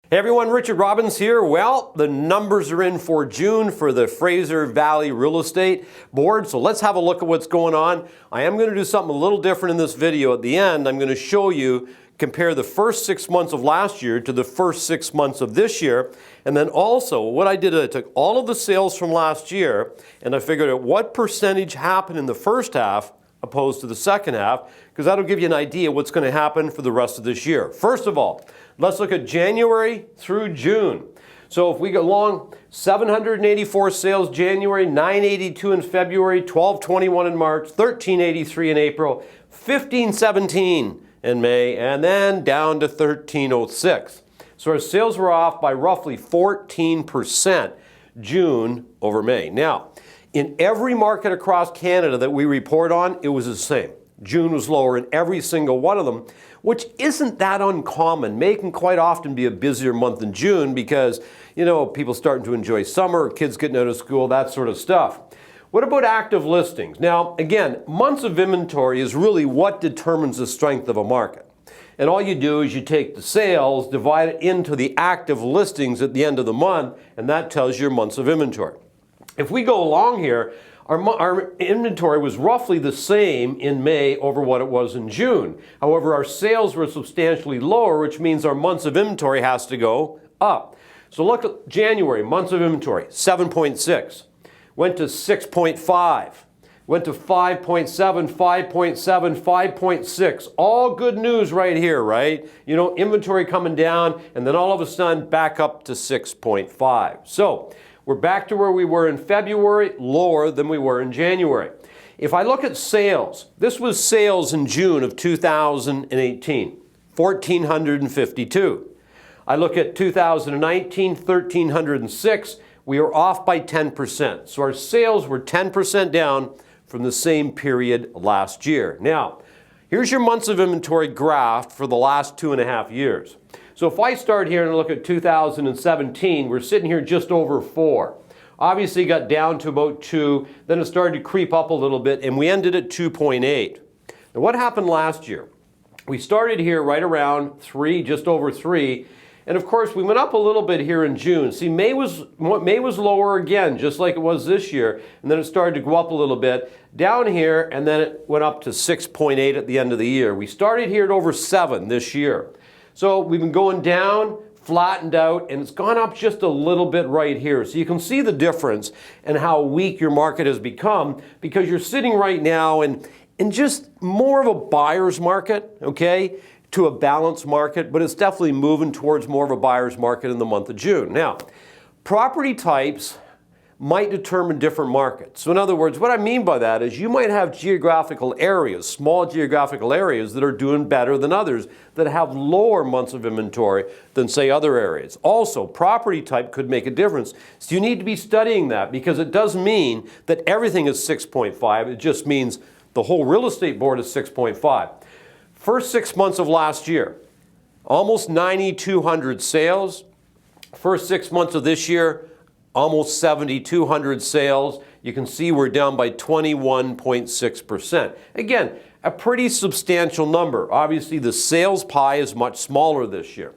Hey everyone, Richard Robbins here. Well, the numbers are in for June for the Fraser Valley Real Estate Board, so let's have a look at what's going on. I am going to do something a little different in this video. At the end, I'm going to show you, compare the first 6 months of last year to the first 6 months of this year. And then also, what I did, I took all of the sales from last year and I figured out what percentage happened in the first half opposed to the second half, because that'll give you an idea what's going to happen for the rest of this year. First of all, let's look at January through June. So if we go along, 784 sales January, 982 in February, 1221 in March, 1383 in April, 1517 in May, and then down to 1306. So our sales were off by roughly 14% June over May. Now, in every market across Canada that we report on, it was the same. June was lower in every single one of them, which isn't that uncommon. May can quite often be a busier month in June because, people starting to enjoy summer, kids getting out of school, that sort of stuff. What about active listings? Now, again, months of inventory is really what determines the strength of a market. And all you do is you take the sales, divide it into the active listings at the end of the month, and that tells you your months of inventory. If we go along here, our inventory was roughly the same in May over what it was in June. However, our sales were substantially lower, which means our months of inventory has to go up. So look at January, months of inventory, 7.6, went to 6.5, went to 5.7, 5.7, 5.6. All good news right here, right? Inventory coming down, and then all of a sudden back up to 6.5. So we're back to where we were in February, lower than we were in January. If I look at sales, this was sales in June of 2018, 1,452. I look at 2019, 1,306. We are off by 10%. So our sales were 10% down from the same period last year. Now, here's your months of inventory graph for the last 2.5 years. So if I start here and look at 2017, we're sitting here just over 4. Obviously got down to about 2, then it started to creep up a little bit, and we ended at 2.8. Now what happened last year? We started here right around 3, just over 3, and of course we went up a little bit here in June. See, May was lower again, just like it was this year, and then it started to go up a little bit down here, and then it went up to 6.8 at the end of the year. We started here at over 7 this year. So we've been going down, flattened out, and it's gone up just a little bit right here. So you can see the difference and how weak your market has become because you're sitting right now in just more of a buyer's market, okay, to a balanced market, but it's definitely moving towards more of a buyer's market in the month of June. Now, property types might determine different markets. So in other words, what I mean by that is you might have geographical areas, small geographical areas that are doing better than others that have lower months of inventory than say other areas. Also, property type could make a difference. So you need to be studying that because it doesn't mean that everything is 6.5. It just means the whole real estate board is 6.5. First 6 months of last year, almost 9,200 sales. First 6 months of this year, almost 7,200 sales. You can see we're down by 21.6%. Again, a pretty substantial number. Obviously, the sales pie is much smaller this year.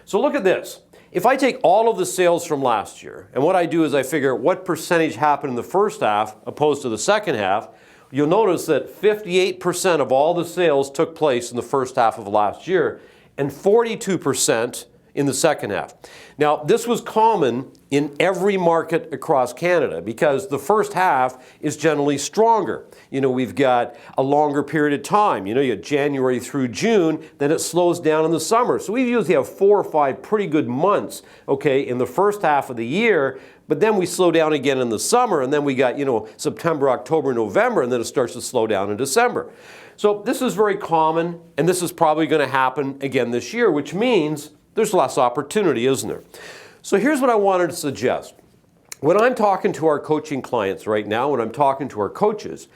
So look at this. If I take all of the sales from last year, and what I do is I figure what percentage happened in the first half opposed to the second half, you'll notice that 58% of all the sales took place in the first half of last year, and 42% in the second half. Now, this was common in every market across Canada because the first half is generally stronger. We've got a longer period of time. You have January through June, then it slows down in the summer. So we usually have 4 or 5 pretty good months, okay, in the first half of the year, but then we slow down again in the summer, and then we got, September, October, November, and then it starts to slow down in December. So this is very common, and this is probably going to happen again this year, which means there's less opportunity, isn't there? So here's what I wanted to suggest. When I'm talking to our coaching clients right now, when I'm talking to our coaches,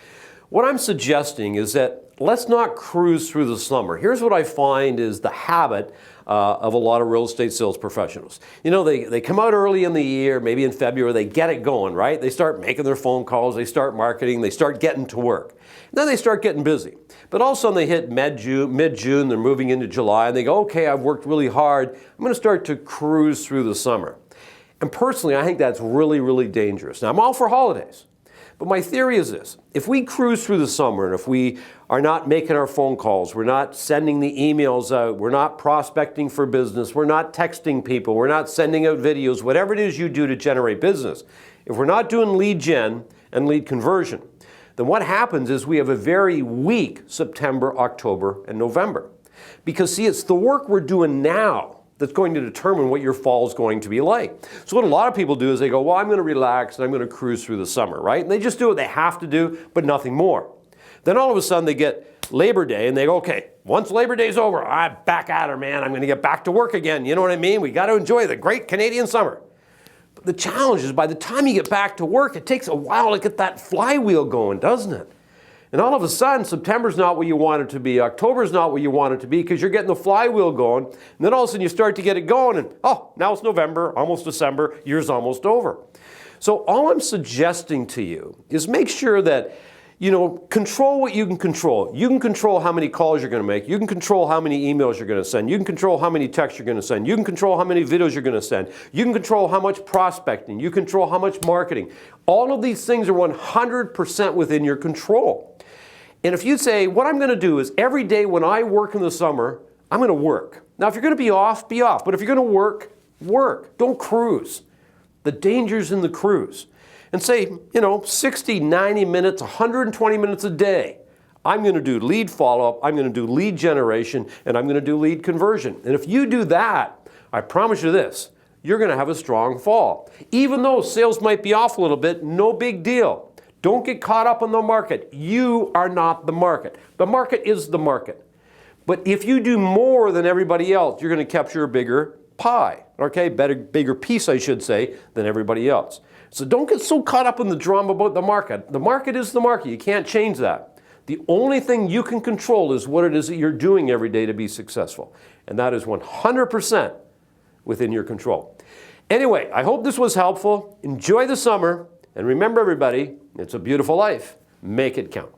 what I'm suggesting is that let's not cruise through the summer. Here's what I find is the habit of a lot of real estate sales professionals. You know, they come out early in the year, maybe in February, they get it going, right? They start making their phone calls, they start marketing, they start getting to work. And then they start getting busy. But all of a sudden they hit mid-June, they're moving into July, and they go, okay, I've worked really hard, I'm going to start to cruise through the summer. And personally, I think that's really, really dangerous. Now, I'm all for holidays. But my theory is this: if we cruise through the summer and if we are not making our phone calls, we're not sending the emails out, we're not prospecting for business, we're not texting people, we're not sending out videos, whatever it is you do to generate business, if we're not doing lead gen and lead conversion, then what happens is we have a very weak September, October, and November. Because see, it's the work we're doing now that's going to determine what your fall is going to be like. So what a lot of people do is they go, well, I'm going to relax and I'm going to cruise through the summer, right? And they just do what they have to do, but nothing more. Then all of a sudden they get Labor Day and they go, okay, once Labor Day's over, I'm back at her, man. I'm going to get back to work again. You know what I mean? We got to enjoy the great Canadian summer. But the challenge is by the time you get back to work, it takes a while to get that flywheel going, doesn't it? And all of a sudden, September's not what you want it to be. October's not what you want it to be because you're getting the flywheel going. And then all of a sudden you start to get it going and, oh, now it's November, almost December, year's almost over. So all I'm suggesting to you is make sure that, you know, control what you can control. You can control how many calls you're going to make. You can control how many emails you're going to send. You can control how many texts you're going to send. You can control how many videos you're going to send. You can control how much prospecting. You control how much marketing. All of these things are 100% within your control. And if you say, what I'm going to do is every day when I work in the summer, I'm going to work. Now, if you're going to be off, be off. But if you're going to work, work. Don't cruise. The danger's in the cruise. And say, you know, 60, 90 minutes, 120 minutes a day. I'm going to do lead follow-up, I'm going to do lead generation, and I'm going to do lead conversion. And if you do that, I promise you this, you're going to have a strong fall. Even though sales might be off a little bit, no big deal. Don't get caught up in the market. You are not the market. The market is the market. But if you do more than everybody else, you're going to capture a bigger pie, okay? Bigger piece, I should say, than everybody else. So don't get so caught up in the drama about the market. The market is the market. You can't change that. The only thing you can control is what it is that you're doing every day to be successful. And that is 100% within your control. Anyway, I hope this was helpful. Enjoy the summer. And remember, everybody, it's a beautiful life. Make it count.